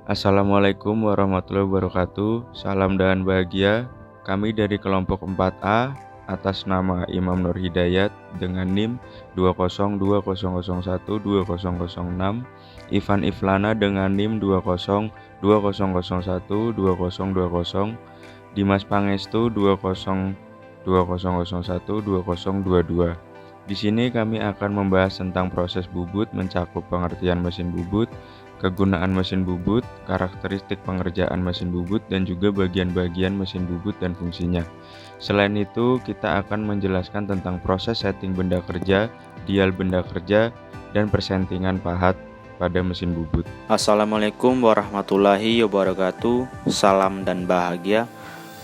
Assalamualaikum warahmatullahi wabarakatuh. Salam dan bahagia. Kami dari kelompok 4A atas nama Imam Nur Hidayat dengan NIM 20200120006, Ivan Iflana dengan NIM 20200012020, Dimas Pangestu 20200012022. Di sini kami akan membahas tentang proses bubut mencakup pengertian mesin bubut, kegunaan mesin bubut, karakteristik pengerjaan mesin bubut, dan juga bagian-bagian mesin bubut dan fungsinya. Selain itu, kita akan menjelaskan tentang proses setting benda kerja, dial benda kerja, dan persentingan pahat pada mesin bubut. Assalamualaikum warahmatullahi wabarakatuh. Salam dan bahagia.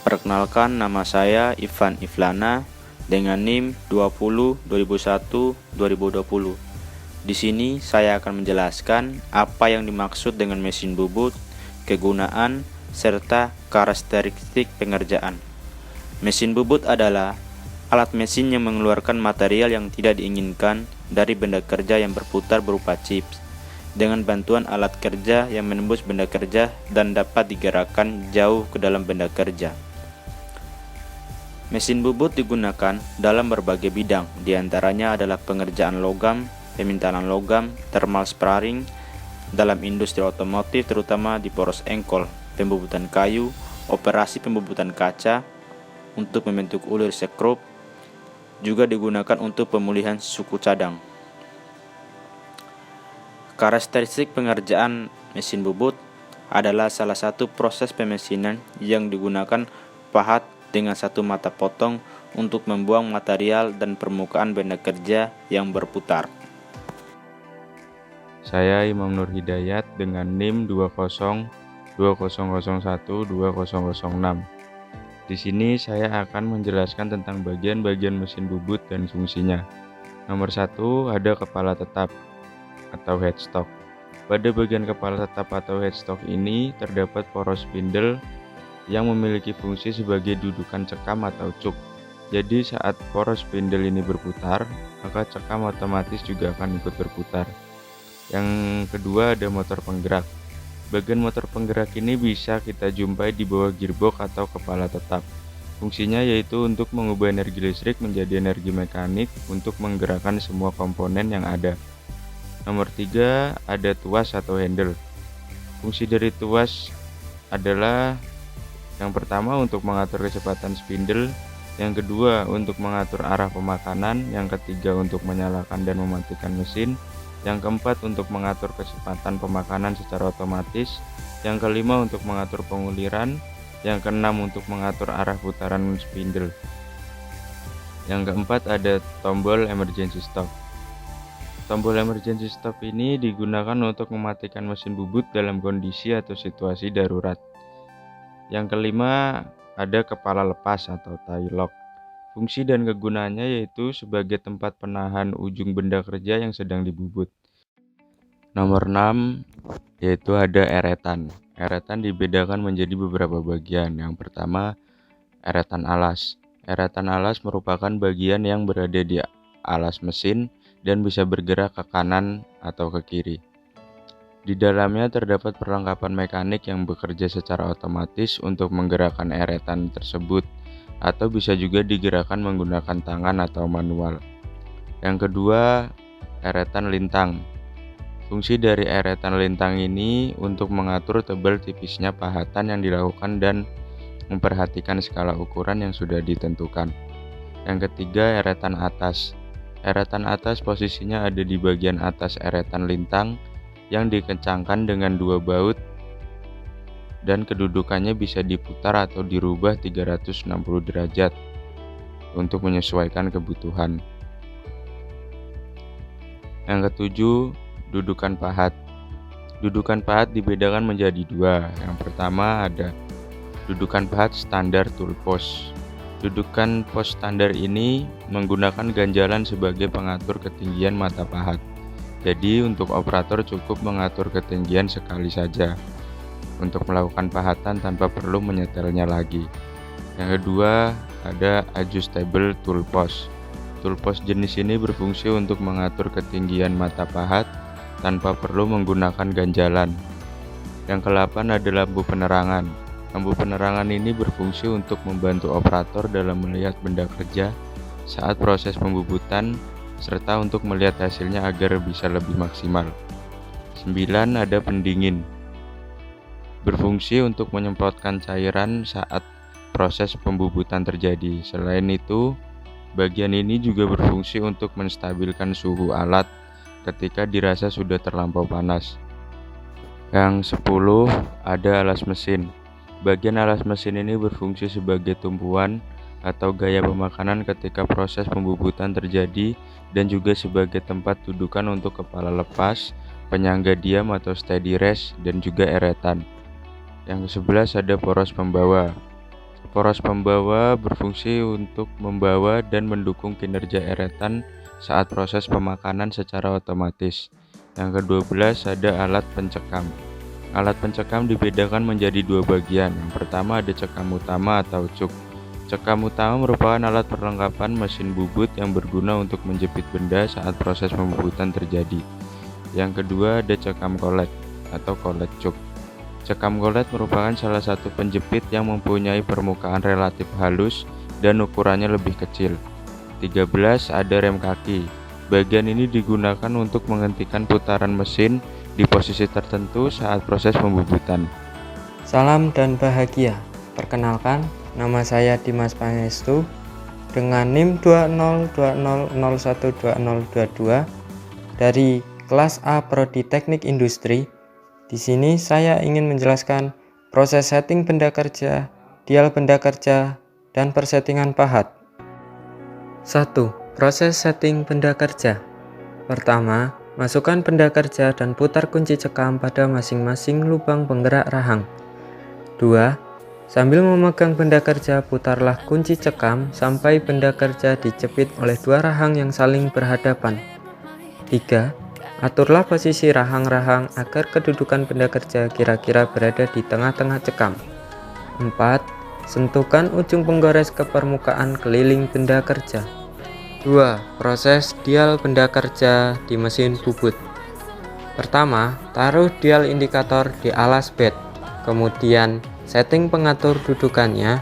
Perkenalkan, nama saya Ivan Iflana dengan NIM 20202020. Di sini saya akan menjelaskan apa yang dimaksud dengan mesin bubut, kegunaan, serta karakteristik pengerjaan. Mesin bubut adalah alat mesin yang mengeluarkan material yang tidak diinginkan dari benda kerja yang berputar berupa chips, dengan bantuan alat kerja yang menembus benda kerja dan dapat digerakkan jauh ke dalam benda kerja. Mesin bubut digunakan dalam berbagai bidang, diantaranya adalah pengerjaan logam, pemintalan logam, thermal sparring, dalam industri otomotif terutama di poros engkol, pembubutan kayu, operasi pembubutan kaca, untuk membentuk ulir sekrup, juga digunakan untuk pemulihan suku cadang. Karakteristik pengerjaan mesin bubut adalah salah satu proses pemesinan yang digunakan pahat dengan satu mata potong untuk membuang material dan permukaan benda kerja yang berputar. Saya Imam Nur Hidayat dengan NIM 20200012006. Di sini saya akan menjelaskan tentang bagian-bagian mesin bubut dan fungsinya. Nomor 1 ada kepala tetap atau headstock. Pada bagian kepala tetap atau headstock ini terdapat poros spindle yang memiliki fungsi sebagai dudukan cekam atau cuk. Jadi saat poros spindle ini berputar, maka cekam otomatis juga akan ikut berputar. Yang kedua ada motor penggerak. Bagian motor penggerak ini bisa kita jumpai di bawah gearbox atau kepala tetap. Fungsinya yaitu untuk mengubah energi listrik menjadi energi mekanik untuk menggerakkan semua komponen yang ada. Nomor 3 ada tuas atau handle. Fungsi dari tuas adalah yang pertama untuk mengatur kecepatan spindle, yang kedua untuk mengatur arah pemakanan, yang ketiga untuk menyalakan dan mematikan mesin, yang keempat untuk mengatur kecepatan pemakanan secara otomatis, yang kelima untuk mengatur penguliran, yang keenam untuk mengatur arah putaran spindle. Yang keempat ada tombol emergency stop. Tombol emergency stop ini digunakan untuk mematikan mesin bubut dalam kondisi atau situasi darurat. Yang kelima ada kepala lepas atau tie lock. Fungsi dan kegunaannya yaitu sebagai tempat penahan ujung benda kerja yang sedang dibubut. Nomor 6 yaitu ada eretan. Eretan dibedakan menjadi beberapa bagian. Yang pertama, eretan alas. Eretan alas merupakan bagian yang berada di alas mesin dan bisa bergerak ke kanan atau ke kiri. Di dalamnya terdapat perlengkapan mekanik yang bekerja secara otomatis untuk menggerakkan eretan tersebut, atau bisa juga digerakkan menggunakan tangan atau manual. Yang kedua, eretan lintang. Fungsi dari eretan lintang ini untuk mengatur tebal tipisnya pahatan yang dilakukan dan memperhatikan skala ukuran yang sudah ditentukan. Yang ketiga, eretan atas. Eretan atas posisinya ada di bagian atas eretan lintang yang dikencangkan dengan dua baut dan kedudukannya bisa diputar atau dirubah 360 derajat untuk menyesuaikan kebutuhan. Yang ketujuh, dudukan pahat. Dudukan pahat dibedakan menjadi dua. Yang pertama ada dudukan pahat standar tool post. Dudukan pos standar ini menggunakan ganjalan sebagai pengatur ketinggian mata pahat. Jadi untuk operator cukup mengatur ketinggian sekali saja untuk melakukan pahatan tanpa perlu menyetelnya lagi. Yang kedua ada adjustable tool post. Tool post jenis ini berfungsi untuk mengatur ketinggian mata pahat tanpa perlu menggunakan ganjalan. Yang ke-8 ada lampu penerangan. Lampu penerangan ini berfungsi untuk membantu operator dalam melihat benda kerja saat proses pembubutan serta untuk melihat hasilnya agar bisa lebih maksimal. 9 ada pendingin. Berfungsi untuk menyemprotkan cairan saat proses pembubutan terjadi. Selain itu, bagian ini juga berfungsi untuk menstabilkan suhu alat ketika dirasa sudah terlampau panas. Yang 10 ada alas mesin. Bagian alas mesin ini berfungsi sebagai tumpuan atau gaya pemakanan ketika proses pembubutan terjadi dan juga sebagai tempat dudukan untuk kepala lepas, penyangga diam atau steady rest, dan juga eretan. Yang ke-11 ada poros pembawa. Poros pembawa berfungsi untuk membawa dan mendukung kinerja eretan saat proses pemakanan secara otomatis. Yang ke-12 ada alat pencekam. Alat pencekam dibedakan menjadi dua bagian. Yang pertama ada cekam utama atau cuk. Cekam utama merupakan alat perlengkapan mesin bubut yang berguna untuk menjepit benda saat proses pembubutan terjadi. Yang kedua ada cekam kolet atau kolet cuk. Cekam kolet merupakan salah satu penjepit yang mempunyai permukaan relatif halus dan ukurannya lebih kecil. 13 ada rem kaki. Bagian ini digunakan untuk menghentikan putaran mesin di posisi tertentu saat proses pembubutan. Salam dan bahagia. Perkenalkan, nama saya Dimas Pangestu dengan NIM 2020012022 dari kelas A Prodi Teknik Industri. Di sini saya ingin menjelaskan proses setting benda kerja, dial benda kerja, dan persettingan pahat. 1. Proses setting benda kerja. Pertama, masukkan benda kerja dan putar kunci cekam pada masing-masing lubang penggerak rahang. 2. Sambil memegang benda kerja, putarlah kunci cekam sampai benda kerja dicepit oleh dua rahang yang saling berhadapan. 3. Aturlah posisi rahang-rahang agar kedudukan benda kerja kira-kira berada di tengah-tengah cekam. 4. Sentuhkan ujung penggores ke permukaan keliling benda kerja. 2. Proses dial benda kerja di mesin bubut. Pertama, taruh dial indikator di alas bed, kemudian setting pengatur dudukannya.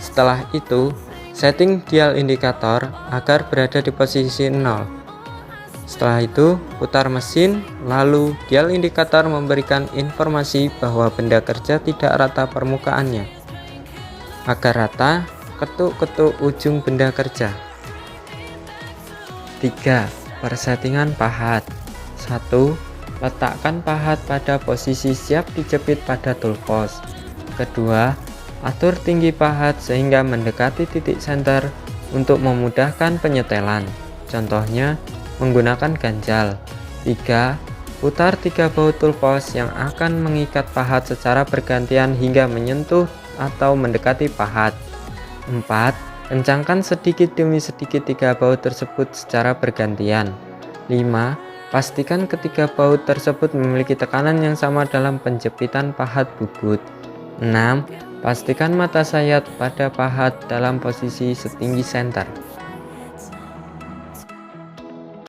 Setelah itu, setting dial indikator agar berada di posisi 0. Setelah itu, putar mesin, lalu dial indikator memberikan informasi bahwa benda kerja tidak rata permukaannya. Agar rata, ketuk-ketuk ujung benda kerja. 3. Persettingan pahat. 1. Letakkan pahat pada posisi siap dijepit pada toolpost. Kedua, atur tinggi pahat sehingga mendekati titik senter untuk memudahkan penyetelan. Contohnya, menggunakan ganjal. 3. Putar 3 baut toolpost yang akan mengikat pahat secara bergantian hingga menyentuh atau mendekati pahat. 4. Kencangkan sedikit demi sedikit 3 baut tersebut secara bergantian. 5. Pastikan ketiga baut tersebut memiliki tekanan yang sama dalam penjepitan pahat bubut. 6. Pastikan mata sayat pada pahat dalam posisi setinggi senter.